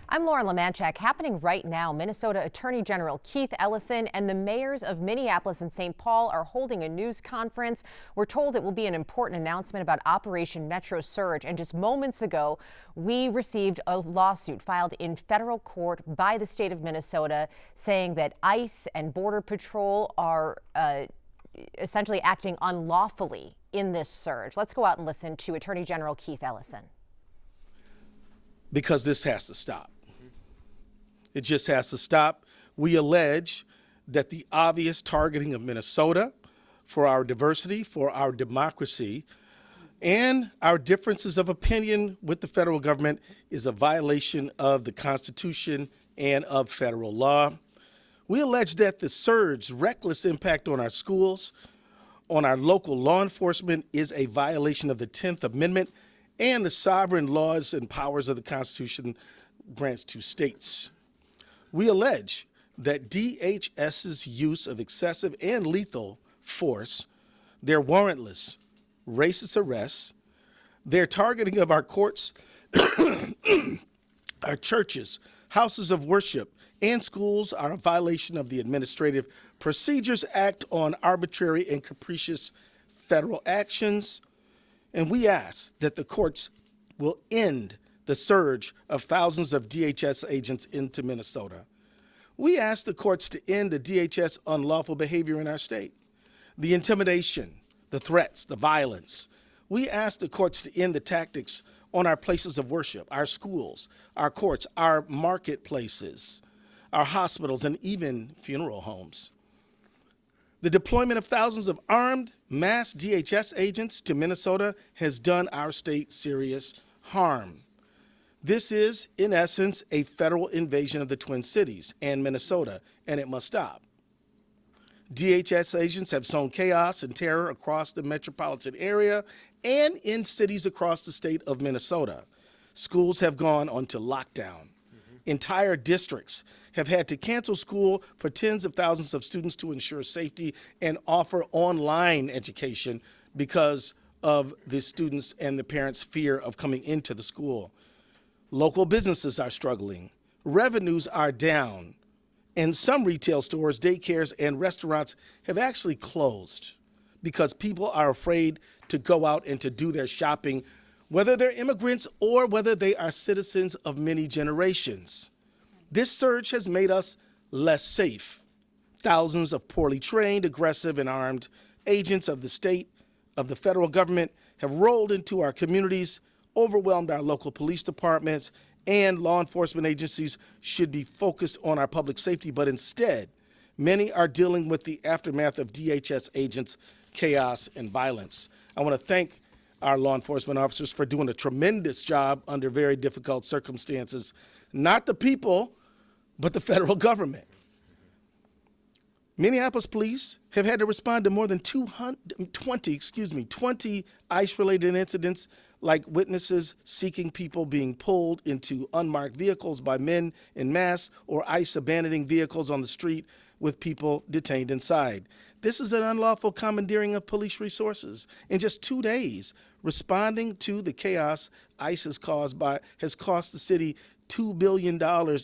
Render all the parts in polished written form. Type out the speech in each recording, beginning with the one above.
I'm Lauren Lemanchak. Happening right now, Minnesota Attorney General Keith Ellison and the mayors of Minneapolis and St. Paul are holding a news conference. We're told it will be an important announcement about Operation Metro Surge. And just moments ago, we received a lawsuit filed in federal court by the state of Minnesota saying that ICE and Border Patrol are essentially acting unlawfully in this surge. Let's go out and listen to Attorney General Keith Ellison. Because this has to stop. It just has to stop. We allege that the obvious targeting of Minnesota for our diversity, for our democracy, and our differences of opinion with the federal government is a violation of the Constitution and of federal law. We allege that the surge's reckless impact on our schools, on our local law enforcement, is a violation of the 10th Amendment and the sovereign laws and powers of the Constitution grants to states. We allege that DHS's use of excessive and lethal force, their warrantless, racist arrests, their targeting of our courts, our churches, houses of worship, and schools are a violation of the Administrative Procedures Act on arbitrary and capricious federal actions. And we ask that the courts will end the surge of thousands of DHS agents into Minnesota. We ask the courts to end the DHS unlawful behavior in our state, the intimidation, the threats, the violence. We ask the courts to end the tactics on our places of worship, our schools, our courts, our marketplaces, our hospitals, and even funeral homes. The deployment of thousands of armed mass DHS agents to Minnesota has done our state serious harm. This is, in essence, a federal invasion of the Twin Cities and Minnesota, and it must stop. DHS agents have sown chaos and terror across the metropolitan area and in cities across the state of Minnesota. Schools have gone onto lockdown. Entire districts have had to cancel school for tens of thousands of students to ensure safety and offer online education because of the students' and the parents' fear of coming into the school. Local businesses are struggling. Revenues are down. And some retail stores, daycares, and restaurants have actually closed because people are afraid to go out and to do their shopping, whether they're immigrants or whether they are citizens of many generations. This surge has made us less safe. Thousands of poorly trained, aggressive, and armed agents of the state, of the federal government, have rolled into our communities, overwhelmed our local police departments, and law enforcement agencies should be focused on our public safety, but instead, many are dealing with the aftermath of DHS agents' chaos and violence. I want to thank our law enforcement officers for doing a tremendous job under very difficult circumstances. Not the people, but the federal government. Minneapolis police have had to respond to more than 20 ICE-related incidents, like witnesses seeking people being pulled into unmarked vehicles by men en masse, or ICE abandoning vehicles on the street with people detained inside. This is an unlawful commandeering of police resources. In just 2 days, responding to the chaos ICE has cost the city $2 billion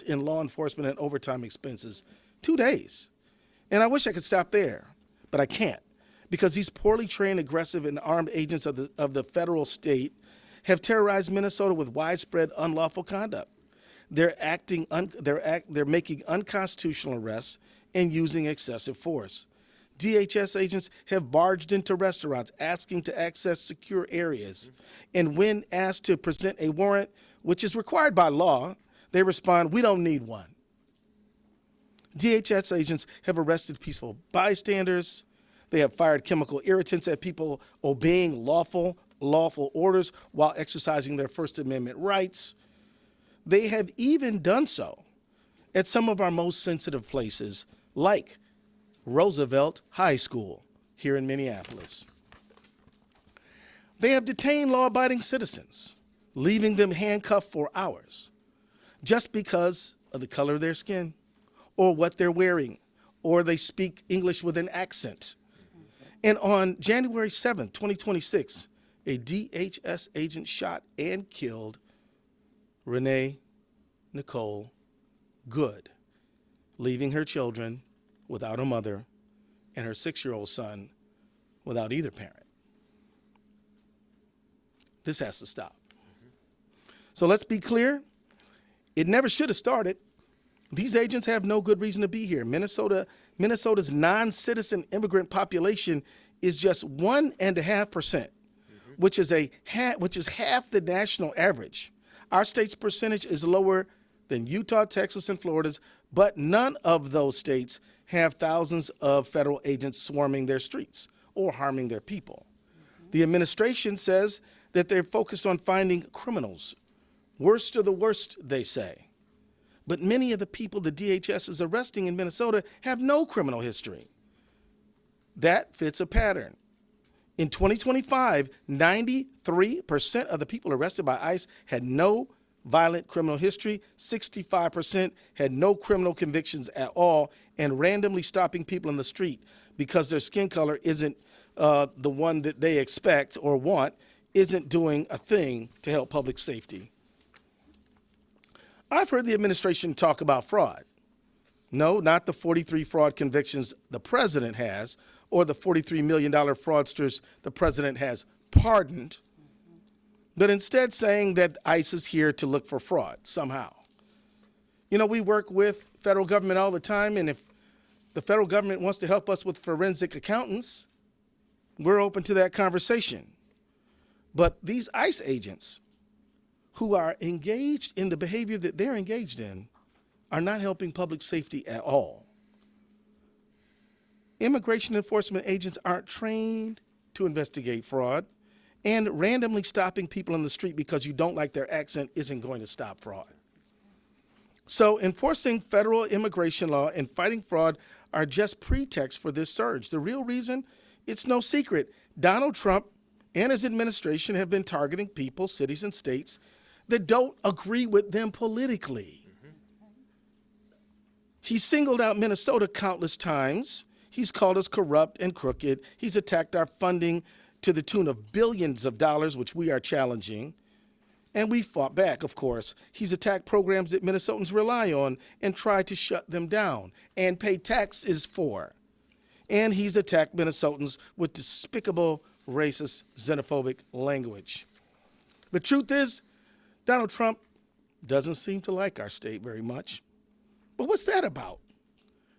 in law enforcement and overtime expenses. 2 days. And I wish I could stop there, but I can't, because these poorly trained, aggressive, and armed agents of the federal state have terrorized Minnesota with widespread unlawful conduct. They're making unconstitutional arrests and using excessive force. DHS agents have barged into restaurants asking to access secure areas, and when asked to present a warrant, which is required by law, they respond, "We don't need one." DHS agents have arrested peaceful bystanders. They have fired chemical irritants at people obeying lawful orders while exercising their First Amendment rights. They have even done so at some of our most sensitive places, like Roosevelt High School here in Minneapolis. They have detained law-abiding citizens, leaving them handcuffed for hours just because of the color of their skin, or what they're wearing, or they speak English with an accent. And on January 7th, 2026, a DHS agent shot and killed Renee Nicole Good, leaving her children without a mother and her 6-year-old son without either parent. This has to stop. So let's be clear. It never should have started. These agents have no good reason to be here. Minnesota's non-citizen immigrant population is just 1.5%, which is half the national average. Our state's percentage is lower than Utah, Texas, and Florida's, but none of those states have thousands of federal agents swarming their streets or harming their people. The administration says that they're focused on finding criminals. Worst of the worst, they say. But many of the people the DHS is arresting in Minnesota have no criminal history. That fits a pattern. In 2025, 93% of the people arrested by ICE had no violent criminal history, 65% had no criminal convictions at all, and randomly stopping people in the street because their skin color isn't the one that they expect or want isn't doing a thing to help public safety. I've heard the administration talk about fraud. No, not the 43 fraud convictions the president has or the $43 million fraudsters the president has pardoned, but instead saying that ICE is here to look for fraud somehow. You know, we work with federal government all the time, and if the federal government wants to help us with forensic accountants, we're open to that conversation. But these ICE agents who are engaged in the behavior that they're engaged in are not helping public safety at all. Immigration enforcement agents aren't trained to investigate fraud, and randomly stopping people in the street because you don't like their accent isn't going to stop fraud. So enforcing federal immigration law and fighting fraud are just pretexts for this surge. The real reason, it's no secret. Donald Trump and his administration have been targeting people, cities, and states that don't agree with them politically. He singled out Minnesota countless times. He's called us corrupt and crooked. He's attacked our funding to the tune of billions of dollars, which we are challenging. And we fought back, of course. He's attacked programs that Minnesotans rely on and tried to shut them down and pay taxes for. And he's attacked Minnesotans with despicable, racist, xenophobic language. The truth is, Donald Trump doesn't seem to like our state very much. But what's that about?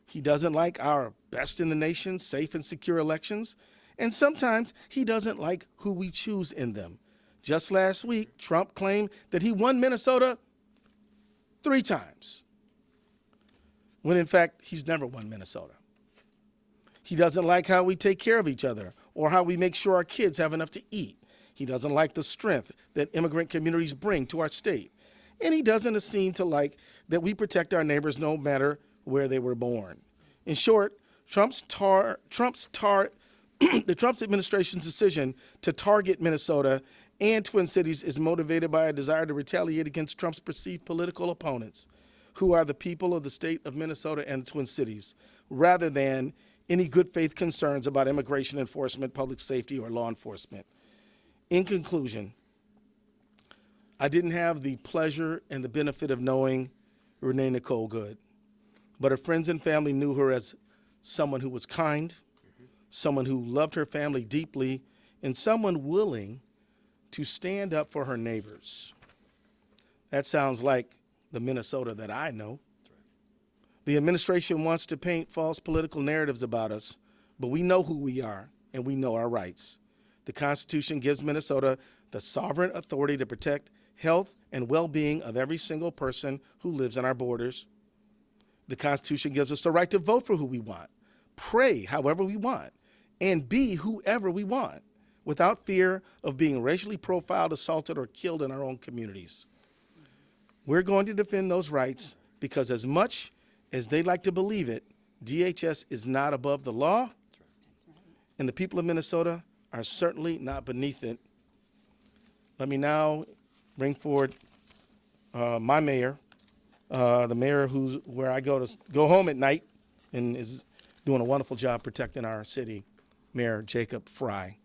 He doesn't like our best in the nation, safe and secure elections. And sometimes he doesn't like who we choose in them. Just last week, Trump claimed that he won Minnesota 3 times, when in fact, he's never won Minnesota. He doesn't like how we take care of each other or how we make sure our kids have enough to eat. He doesn't like the strength that immigrant communities bring to our state. And he doesn't seem to like that we protect our neighbors no matter where they were born. In short, the Trump administration's decision to target Minnesota and Twin Cities is motivated by a desire to retaliate against Trump's perceived political opponents, who are the people of the state of Minnesota and the Twin Cities, rather than any good faith concerns about immigration enforcement, public safety, or law enforcement. In conclusion, I didn't have the pleasure and the benefit of knowing Renee Nicole Good, but her friends and family knew her as someone who was kind, someone who loved her family deeply, and someone willing to stand up for her neighbors. That sounds like the Minnesota that I know. The administration wants to paint false political narratives about us, but we know who we are and we know our rights. The Constitution gives Minnesota the sovereign authority to protect health and well-being of every single person who lives on our borders. The Constitution gives us the right to vote for who we want, pray however we want, and be whoever we want, without fear of being racially profiled, assaulted, or killed in our own communities. We're going to defend those rights because as much as they like to believe it, DHS is not above the law, and the people of Minnesota are certainly not beneath it. Let me now bring forward my mayor, the mayor where I go home at night and is doing a wonderful job protecting our city, Mayor Jacob Frey.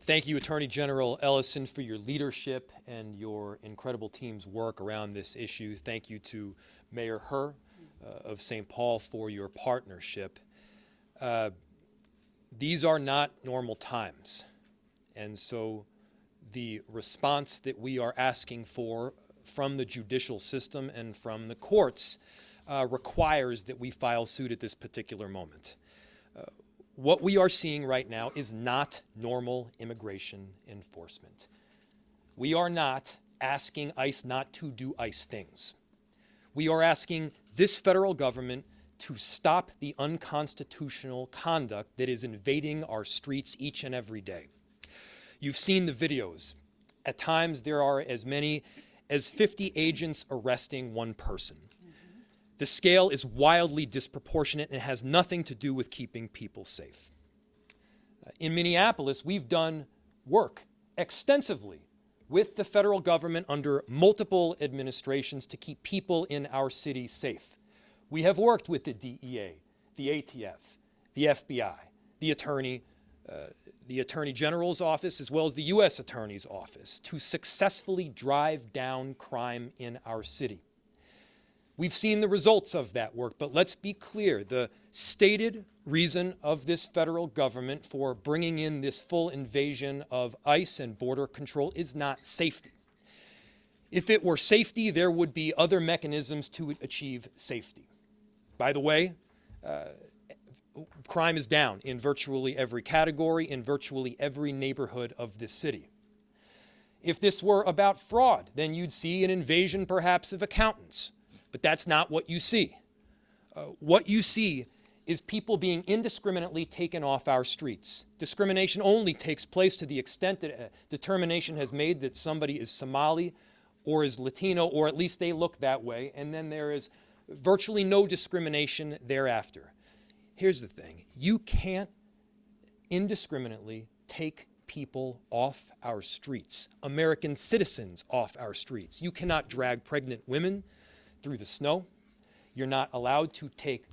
Thank you, Attorney General Ellison, for your leadership and your incredible team's work around this issue. Thank you to Mayor Herr of St. Paul for your partnership. These are not normal times, and so the response that we are asking for from the judicial system and from the courts requires that we file suit at this particular moment. What we are seeing right now is not normal immigration enforcement. We are not asking ICE not to do ICE things. We are asking this federal government to stop the unconstitutional conduct that is invading our streets each and every day. You've seen the videos. At times there are as many as 50 agents arresting one person. The scale is wildly disproportionate and has nothing to do with keeping people safe. In Minneapolis, we've done work extensively with the federal government under multiple administrations to keep people in our city safe. We have worked with the DEA, the ATF, the FBI, the Attorney General's office, as well as the U.S. Attorney's office to successfully drive down crime in our city. We've seen the results of that work, but let's be clear. The stated reason of this federal government for bringing in this full invasion of ICE and border control is not safety. If it were safety, there would be other mechanisms to achieve safety. By the way, crime is down in virtually every category, in virtually every neighborhood of this city. If this were about fraud, then you'd see an invasion perhaps of accountants. But that's not what you see. What you see is people being indiscriminately taken off our streets. Discrimination only takes place to the extent that a determination has made that somebody is Somali or is Latino, or at least they look that way, and then there is virtually no discrimination thereafter. Here's the thing. You can't indiscriminately take people off our streets, American citizens off our streets. You cannot drag pregnant women through the snow. You're not allowed to take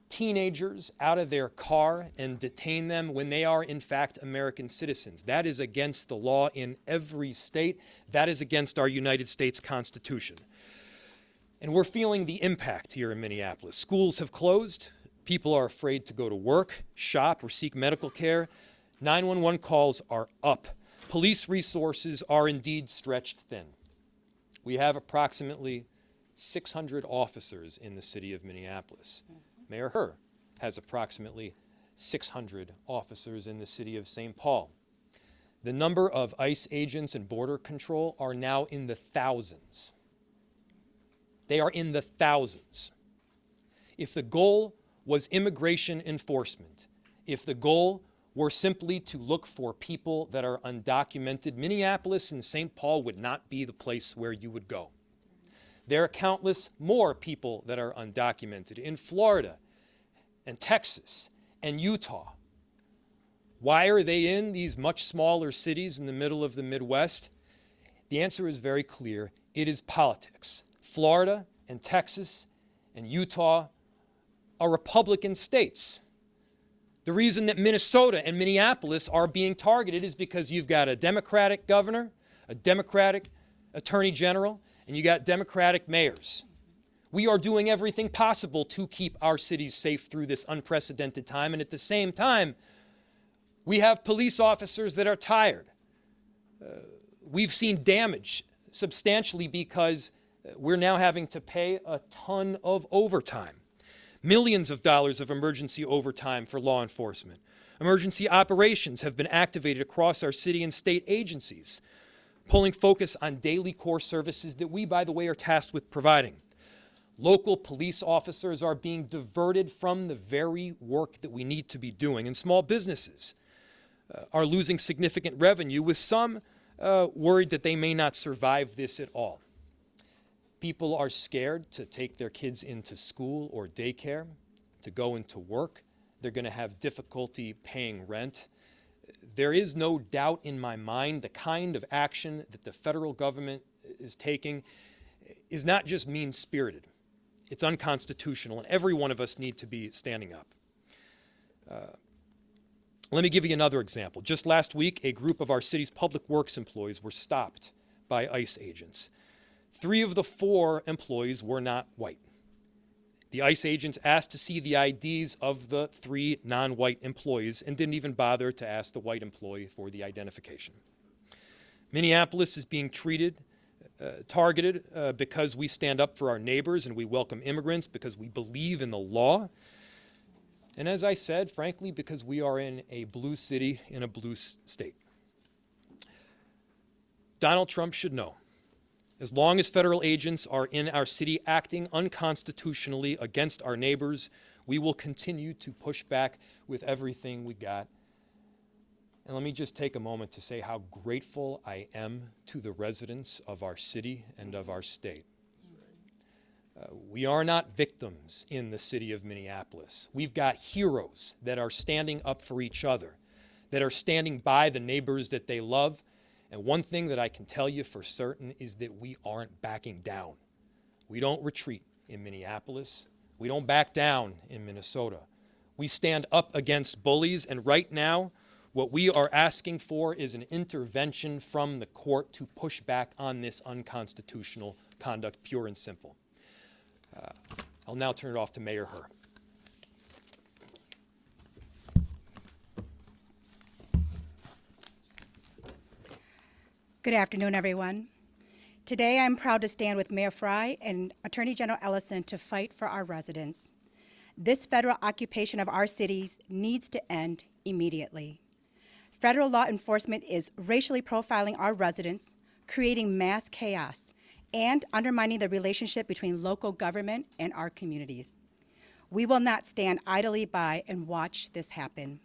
teenagers out of their car and detain them when they are in fact American citizens. That is against the law in every state. That is against our United States Constitution. And we're feeling the impact here in Minneapolis. Schools have closed. People are afraid to go to work, shop, or seek medical care. 911 calls are up. Police resources are indeed stretched thin. We have approximately 600 officers in the city of Minneapolis. Mayor Herr has approximately 600 officers in the city of St. Paul. The number of ICE agents and border control are now in the thousands. They are in the thousands. If the goal was immigration enforcement, if the goal were simply to look for people that are undocumented, Minneapolis and St. Paul would not be the place where you would go. There are countless more people that are undocumented in Florida and Texas and Utah. Why are they in these much smaller cities in the middle of the Midwest? The answer is very clear. It is politics. Florida and Texas and Utah are Republican states. The reason that Minnesota and Minneapolis are being targeted is because you've got a Democratic governor, a Democratic attorney general, and you got Democratic mayors. We are doing everything possible to keep our cities safe through this unprecedented time, and at the same time, we have police officers that are tired. We've seen damage substantially because we're now having to pay a ton of overtime. Millions of dollars of emergency overtime for law enforcement. Emergency operations have been activated across our city and state agencies, pulling focus on daily core services that we, by the way, are tasked with providing. Local police officers are being diverted from the very work that we need to be doing, and small businesses are losing significant revenue, with some worried that they may not survive this at all. People are scared to take their kids into school or daycare, to go into work. They're going to have difficulty paying rent. There is no doubt in my mind the kind of action that the federal government is taking is not just mean-spirited. It's unconstitutional, and every one of us need to be standing up. Let me give you another example. Just last week, a group of our city's public works employees were stopped by ICE agents. 3 of the 4 employees were not white. The ICE agents asked to see the IDs of the 3 non-white employees and didn't even bother to ask the white employee for the identification. Minneapolis is being targeted because we stand up for our neighbors and we welcome immigrants, because we believe in the law. And as I said, frankly, because we are in a blue city in a blue state. Donald Trump should know, as long as federal agents are in our city acting unconstitutionally against our neighbors, we will continue to push back with everything we got. And let me just take a moment to say how grateful I am to the residents of our city and of our state. We are not victims in the city of Minneapolis. We've got heroes that are standing up for each other, that are standing by the neighbors that they love. And one thing that I can tell you for certain is that we aren't backing down. We don't retreat in Minneapolis. We don't back down in Minnesota. We stand up against bullies, and right now, what we are asking for is an intervention from the court to push back on this unconstitutional conduct, pure and simple. I'll now turn it off to Mayor Herr. Good afternoon, everyone. Today, I'm proud to stand with Mayor Frey and Attorney General Ellison to fight for our residents. This federal occupation of our cities needs to end immediately. Federal law enforcement is racially profiling our residents, creating mass chaos, and undermining the relationship between local government and our communities. We will not stand idly by and watch this happen.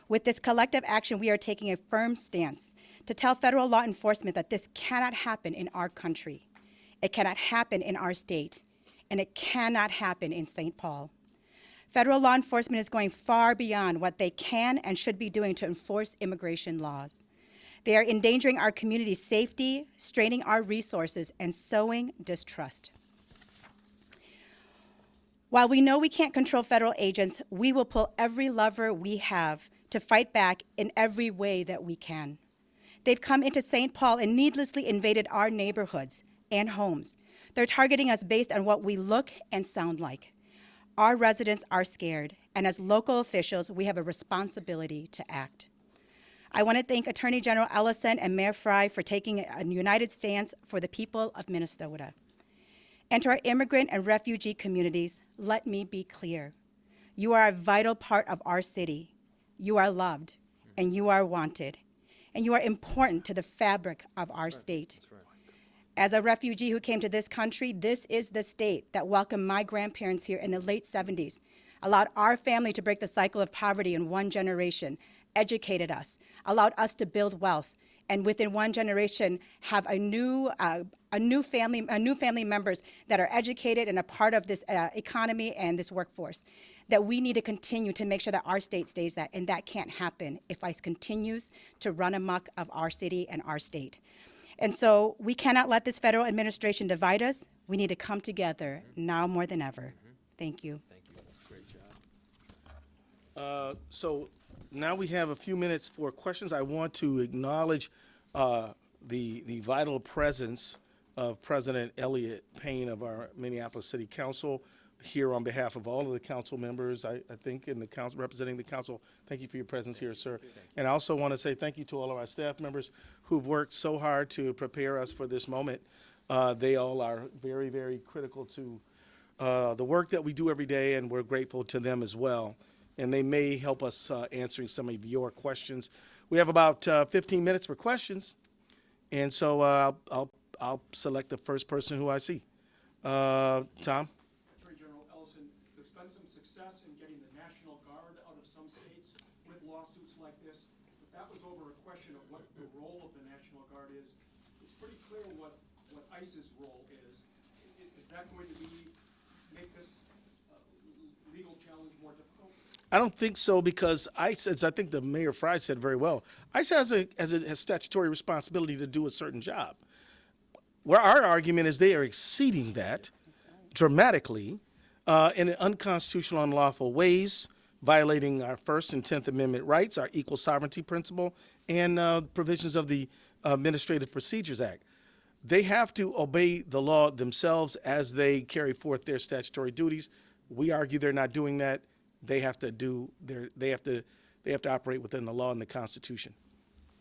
With this collective action, we are taking a firm stance to tell federal law enforcement that this cannot happen in our country. It cannot happen in our state, and it cannot happen in St. Paul. Federal law enforcement is going far beyond what they can and should be doing to enforce immigration laws. They are endangering our community's safety, straining our resources, and sowing distrust. While we know we can't control federal agents, we will pull every lever we have to fight back in every way that we can. They've come into St. Paul and needlessly invaded our neighborhoods and homes. They're targeting us based on what we look and sound like. Our residents are scared, and as local officials, we have a responsibility to act. I want to thank Attorney General Ellison and Mayor Frey for taking a united stance for the people of Minnesota. And to our immigrant and refugee communities, let me be clear. You are a vital part of our city. You are loved, and you are wanted, and you are important to the fabric of our state. That's right. As a refugee who came to this country, this is the state that welcomed my grandparents here in the late 70s, allowed our family to break the cycle of poverty in one generation, educated us, allowed us to build wealth, and within one generation have a new family members that are educated and a part of this economy and this workforce. That we need to continue to make sure that our state stays that, and that can't happen if ICE continues to run amok of our city and our state. And so we cannot let this federal administration divide us. We need to come together now more than ever. Thank you. Thank you. Great job. So now we have a few minutes for questions. I want to acknowledge the vital presence of President Elliott Payne of our Minneapolis City Council here on behalf of all of the council members, I think, in the council, representing the council. Thank you for your presence here, sir. And I also want to say thank you to all of our staff members who've worked so hard to prepare us for this moment. They all are very, very critical to the work that we do every day, and we're grateful to them as well. And they may help us answering some of your questions. We have about 15 minutes for questions, and so I'll select the first person who I see. Tom? There's been some success in getting the National Guard out of some states with lawsuits like this, but that was over a question of what the role of the National Guard is. It's pretty clear what ICE's role is. Is that going to make this legal challenge more difficult? I don't think so, because ICE, as I think the Mayor Frey said very well, ICE has statutory responsibility to do a certain job. Where our argument is they are exceeding that dramatically in unconstitutional, unlawful ways, violating our First and 10th Amendment rights, our equal sovereignty principle, and provisions of the Administrative Procedures Act. They have to obey the law themselves as they carry forth their statutory duties. We argue they're not doing that. They have to do their. They have to operate within the law and the Constitution.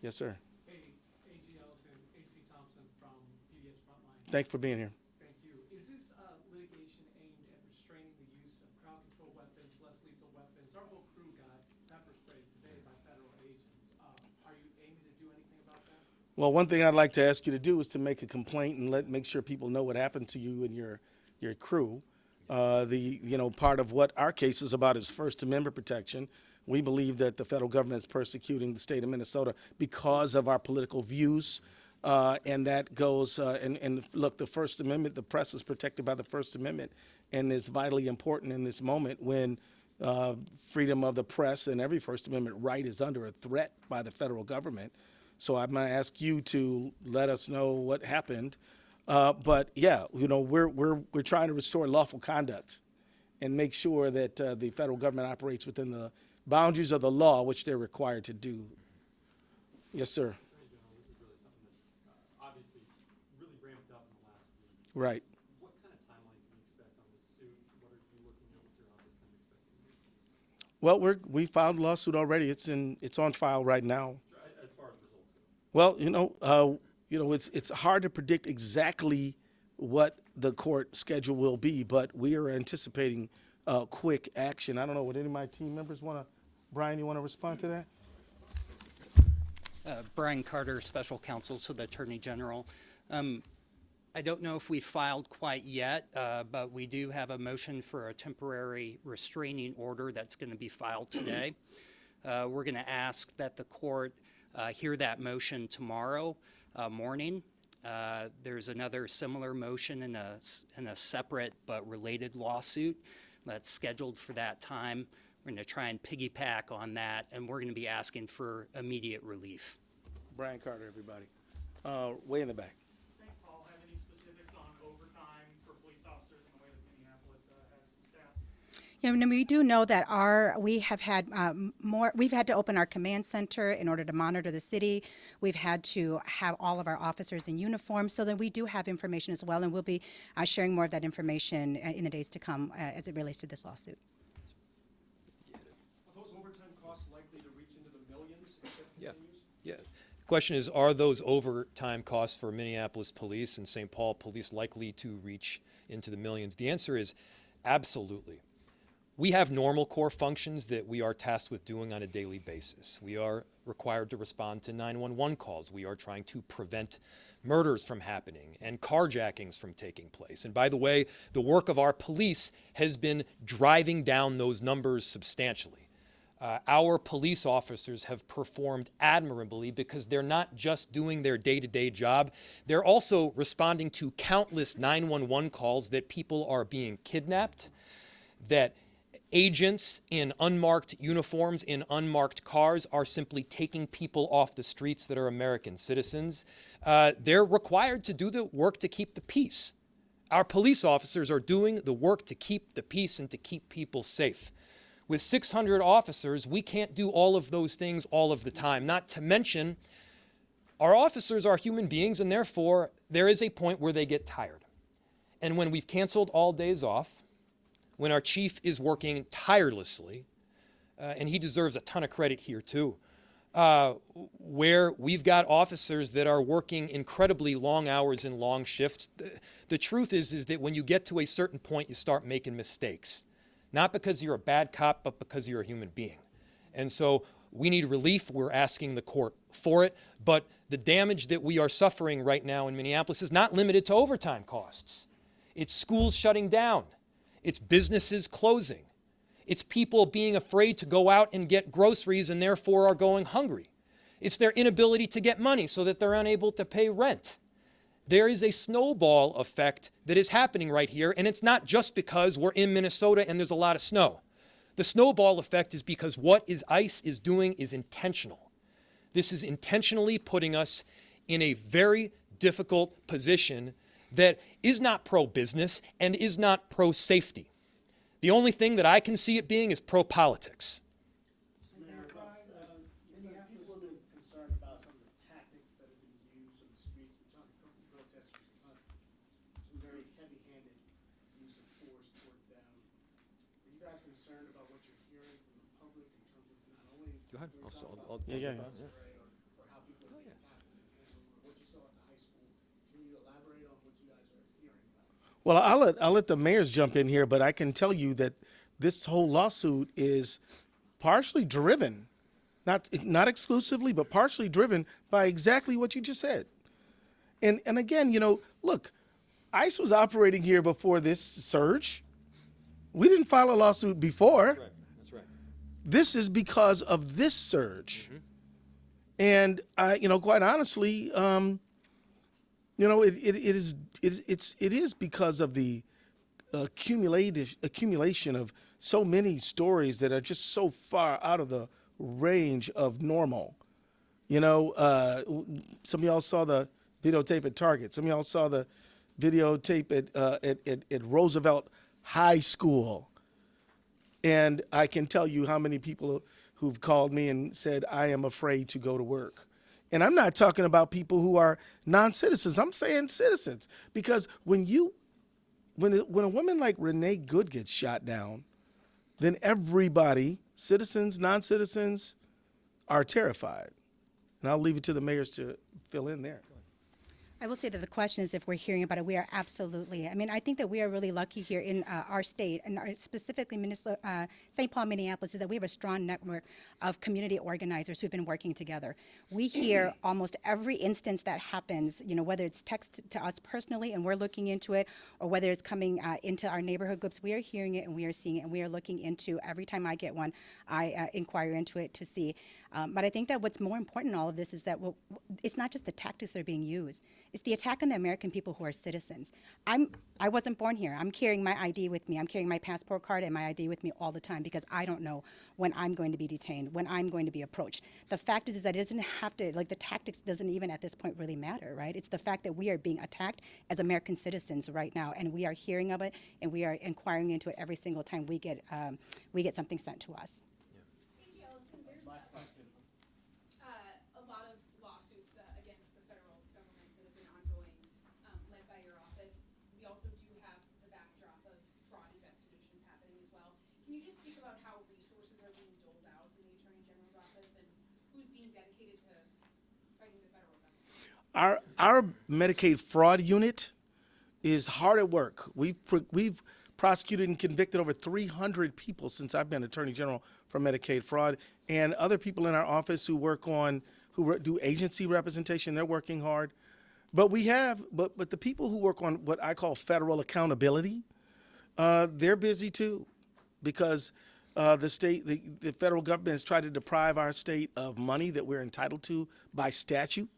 Yes, sir. Hey, A.G. Ellison, A.C. Thompson from PBS Frontline. Thanks for being here. Thank you. Is this litigation aimed at restraining the use of crowd control weapons, less lethal weapons? Our whole crew got pepper sprayed today by federal agents. Are you aiming to do anything about that? Well, one thing I'd like to ask you to do is to make a complaint and make sure people know what happened to you and your crew. Part of what our case is about is First Amendment protection. We believe that the federal government is persecuting the state of Minnesota because of our political views. And that goes, and look, the First Amendment, the press is protected by the First Amendment and is vitally important in this moment when freedom of the press and every First Amendment right is under a threat by the federal government. So I'm going to ask you to let us know what happened. But yeah, we're trying to restore lawful conduct and make sure that the federal government operates within the boundaries of the law, which they're required to do. Yes, sir. Attorney General, this is really something that's obviously really ramped up in the last week. Right. What kind of timeline can we expect on this suit? What are you looking at? What's your office kind of expecting? Well, we filed a lawsuit already. It's on file right now. As far as results go. Well, it's hard to predict exactly what the court schedule will be, but we are anticipating quick action. I don't know, would any of my team members want to, Brian, you want to respond to that? Brian Carter, Special Counsel to the Attorney General. I don't know if we filed quite yet, but we do have a motion for a temporary restraining order that's going to be filed today. We're going to ask that the court hear that motion tomorrow morning. There's another similar motion in a separate but related lawsuit that's scheduled for that time. We're going to try and piggyback on that, and we're going to be asking for immediate relief. Brian Carter, everybody. Way in the back. St. Paul have any specifics on overtime for police officers in the way that Minneapolis has some stats? Yeah, and we do know that we have had we've had to open our command center in order to monitor the city. We've had to have all of our officers in uniform, so that we do have information as well, and we'll be sharing more of that information in the days to come as it relates to this lawsuit. Are those overtime costs likely to reach into the millions if this Yeah. continues? Yeah. Question is, are those overtime costs for Minneapolis police and St. Paul police likely to reach into the millions? The answer is absolutely. We have normal core functions that we are tasked with doing on a daily basis. We are required to respond to 911 calls. We are trying to prevent murders from happening and carjackings from taking place. And by the way, the work of our police has been driving down those numbers substantially. Our police officers have performed admirably because they're not just doing their day-to-day job, they're also responding to countless 911 calls that people are being kidnapped, that agents in unmarked uniforms, in unmarked cars, are simply taking people off the streets that are American citizens. They're required to do the work to keep the peace. Our police officers are doing the work to keep the peace and to keep people safe. With 600 officers, we can't do all of those things all of the time. Not to mention, our officers are human beings, and therefore, there is a point where they get tired. And when we've canceled all days off, when our chief is working tirelessly, and he deserves a ton of credit here too, where we've got officers that are working incredibly long hours and long shifts, the truth is that when you get to a certain point, you start making mistakes. Not because you're a bad cop, but because you're a human being. And so we need relief. We're asking the court for it. But the damage that we are suffering right now in Minneapolis is not limited to overtime costs. It's schools shutting down. It's businesses closing. It's people being afraid to go out and get groceries and therefore are going hungry. It's their inability to get money so that they're unable to pay rent. There is a snowball effect that is happening right here, and it's not just because we're in Minnesota and there's a lot of snow. The snowball effect is because what ICE is doing is intentional. This is intentionally putting us in a very difficult position that is not pro-business and is not pro-safety. The only thing that I can see it being is pro-politics. Many people have been concerned about some of the tactics that have been used on the street. We're talking from protesters, some very heavy-handed use of force toward them. Are you guys concerned about what you're hearing from the public in terms of not only Go ahead. or how people are being attacked or what you saw at the high school? Can you elaborate on what you guys are hearing about? Well, I'll let the mayors jump in here, but I can tell you that this whole lawsuit is partially driven, not exclusively, but partially driven by exactly what you just said. And again, look, ICE was operating here before this surge. We didn't file a lawsuit before. That's right. This is because of this surge. And quite honestly, it is because of the accumulation of so many stories that are just so far out of the range of normal. Some of y'all saw the videotape at Target. Some of y'all saw the videotape at Roosevelt High School. And I can tell you how many people who've called me and said, I am afraid to go to work. And I'm not talking about people who are non-citizens. I'm saying citizens. Because when a woman like Renee Good gets shot down, then everybody, citizens, non-citizens, are terrified. And I'll leave it to the mayors to fill in there. I will say that the question is if we're hearing about it. We are absolutely. I mean, I think that we are really lucky here in our state, and specifically St. Paul, Minneapolis, is that we have a strong network of community organizers who've been working together. We hear almost every instance that happens, whether it's text to us personally and we're looking into it, or whether it's coming into our neighborhood groups, we are hearing it and we are seeing it, and we are looking into, every time I get one, I inquire into it to see. But I think that what's more important in all of this is that it's not just the tactics that are being used. It's the attack on the American people who are citizens. I wasn't born here. I'm carrying my ID with me. I'm carrying my passport card and my ID with me all the time because I don't know when I'm going to be detained, when I'm going to be approached. The fact is that it doesn't have to, the tactics doesn't even at this point really matter, right? It's the fact that we are being attacked as American citizens right now, and we are hearing of it, and we are inquiring into it every single time we get something sent to us. A lot of lawsuits against the federal government that have been ongoing, led by your office. We also do have the backdrop of fraud investigations happening as well. Can you just speak about how resources are being doled out in the Attorney General's office and who's being dedicated to fighting the federal government? Our Medicaid fraud unit is hard at work. We've prosecuted and convicted over 300 people since I've been Attorney General for Medicaid fraud, and other people in our office who do agency representation. They're working hard, but but the people who work on what I call federal accountability, they're busy too, because the federal government has tried to deprive our state of money that we're entitled to by statute,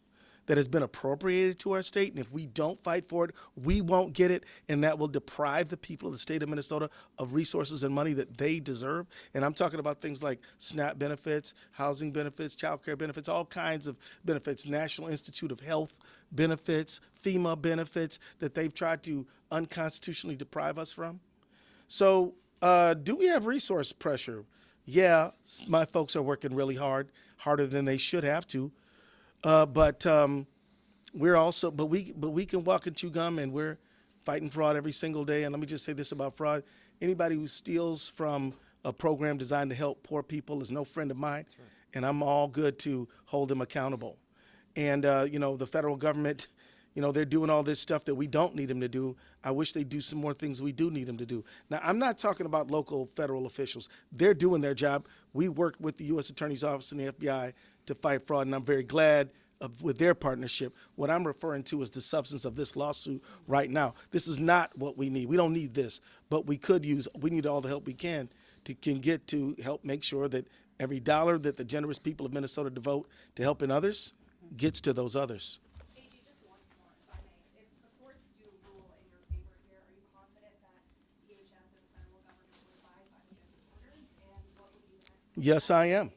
that has been appropriated to our state, and if we don't fight for it, we won't get it, and that will deprive the people of the state of Minnesota of resources and money that they deserve. And I'm talking about things like SNAP benefits, housing benefits, child care benefits, all kinds of benefits, National Institute of Health benefits, FEMA benefits that they've tried to unconstitutionally deprive us from. So do we have resource pressure? Yeah, my folks are working really hard, harder than they should have to. But we can walk and chew gum, and we're fighting fraud every single day. And let me just say this about fraud: anybody who steals from a program designed to help poor people is no friend of mine, right. And I'm all good to hold them accountable. And the federal government, they're doing all this stuff that we don't need them to do. I wish they'd do some more things we do need them to do. Now, I'm not talking about local federal officials. They're doing their job. We worked with the U.S. Attorney's Office and the FBI to fight fraud, and I'm very glad with their partnership. What I'm referring to is the substance of this lawsuit right now. This is not what we need. We don't need this, but we need all the help we can get to help make sure that every dollar that the generous people of Minnesota devote to helping others gets to those others. AG, just one more, if I may. If the courts do rule in your favor here, are you confident that DHS and the federal government will abide by the judge's orders, and what would be the next? Yes, I am.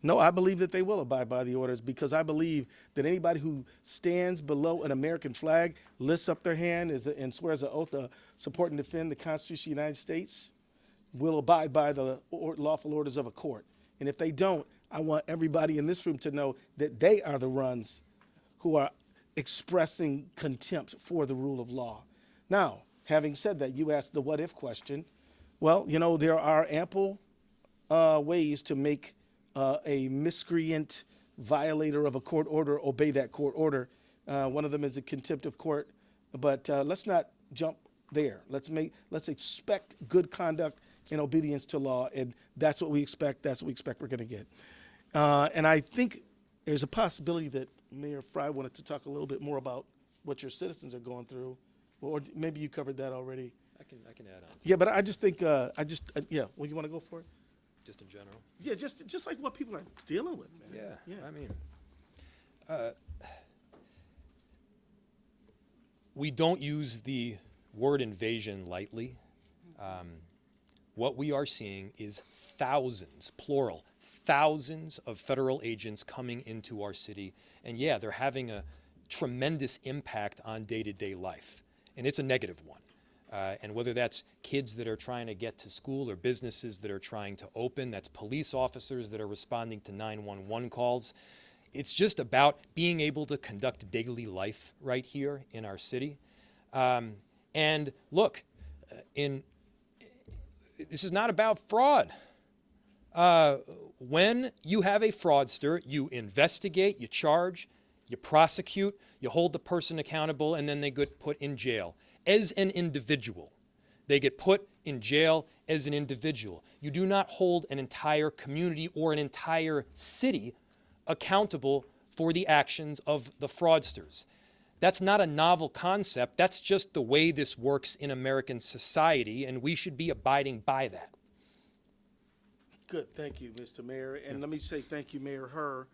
No, I believe that they will abide by the orders, because I believe that anybody who stands below an American flag, lifts up their hand and swears an oath to support and defend the Constitution of the United States, will abide by the lawful orders of a court. And if they don't, I want everybody in this room to know that they are the ones who are expressing contempt for the rule of law. Now, having said that, you asked the what if question. Well, you know, there are ample ways to make a miscreant violator of a court order obey that court order. One of them is a contempt of court, but let's not jump there. Let's expect good conduct and obedience to law, and that's what we expect. That's what we expect we're going to get. And I think there's a possibility that Mayor Frey wanted to talk a little bit more about what your citizens are going through, or maybe you covered that already. I can add on to Yeah, but I just think yeah. Well, you want to go for it? just in general. Yeah, just like what people are dealing with, man. Yeah. I mean, we don't use the word invasion lightly. What we are seeing is thousands, plural, thousands of federal agents coming into our city. And yeah, they're having a tremendous impact on day-to-day life. And it's a negative one. And whether that's kids that are trying to get to school or businesses that are trying to open, that's police officers that are responding to 911 calls. It's just about being able to conduct daily life right here in our city. And look, this is not about fraud. When you have a fraudster, you investigate, you charge, you prosecute, you hold the person accountable, and then they get put in jail as an individual. They get put in jail as an individual. You do not hold an entire community or an entire city accountable for the actions of the fraudsters. That's not a novel concept. That's just the way this works in American society, and we should be abiding by that. Good, thank you, Mr. Mayor. And let me say thank you, Mayor Herr.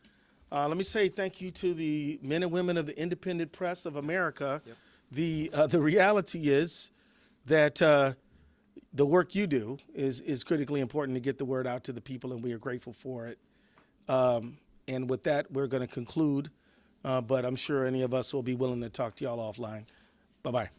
Let me say thank you to the men and women of the independent press of America. Yep. The reality is that the work you do is critically important to get the word out to the people, and we are grateful for it. And with that, we're going to conclude, but I'm sure any of us will be willing to talk to y'all offline. Bye-bye.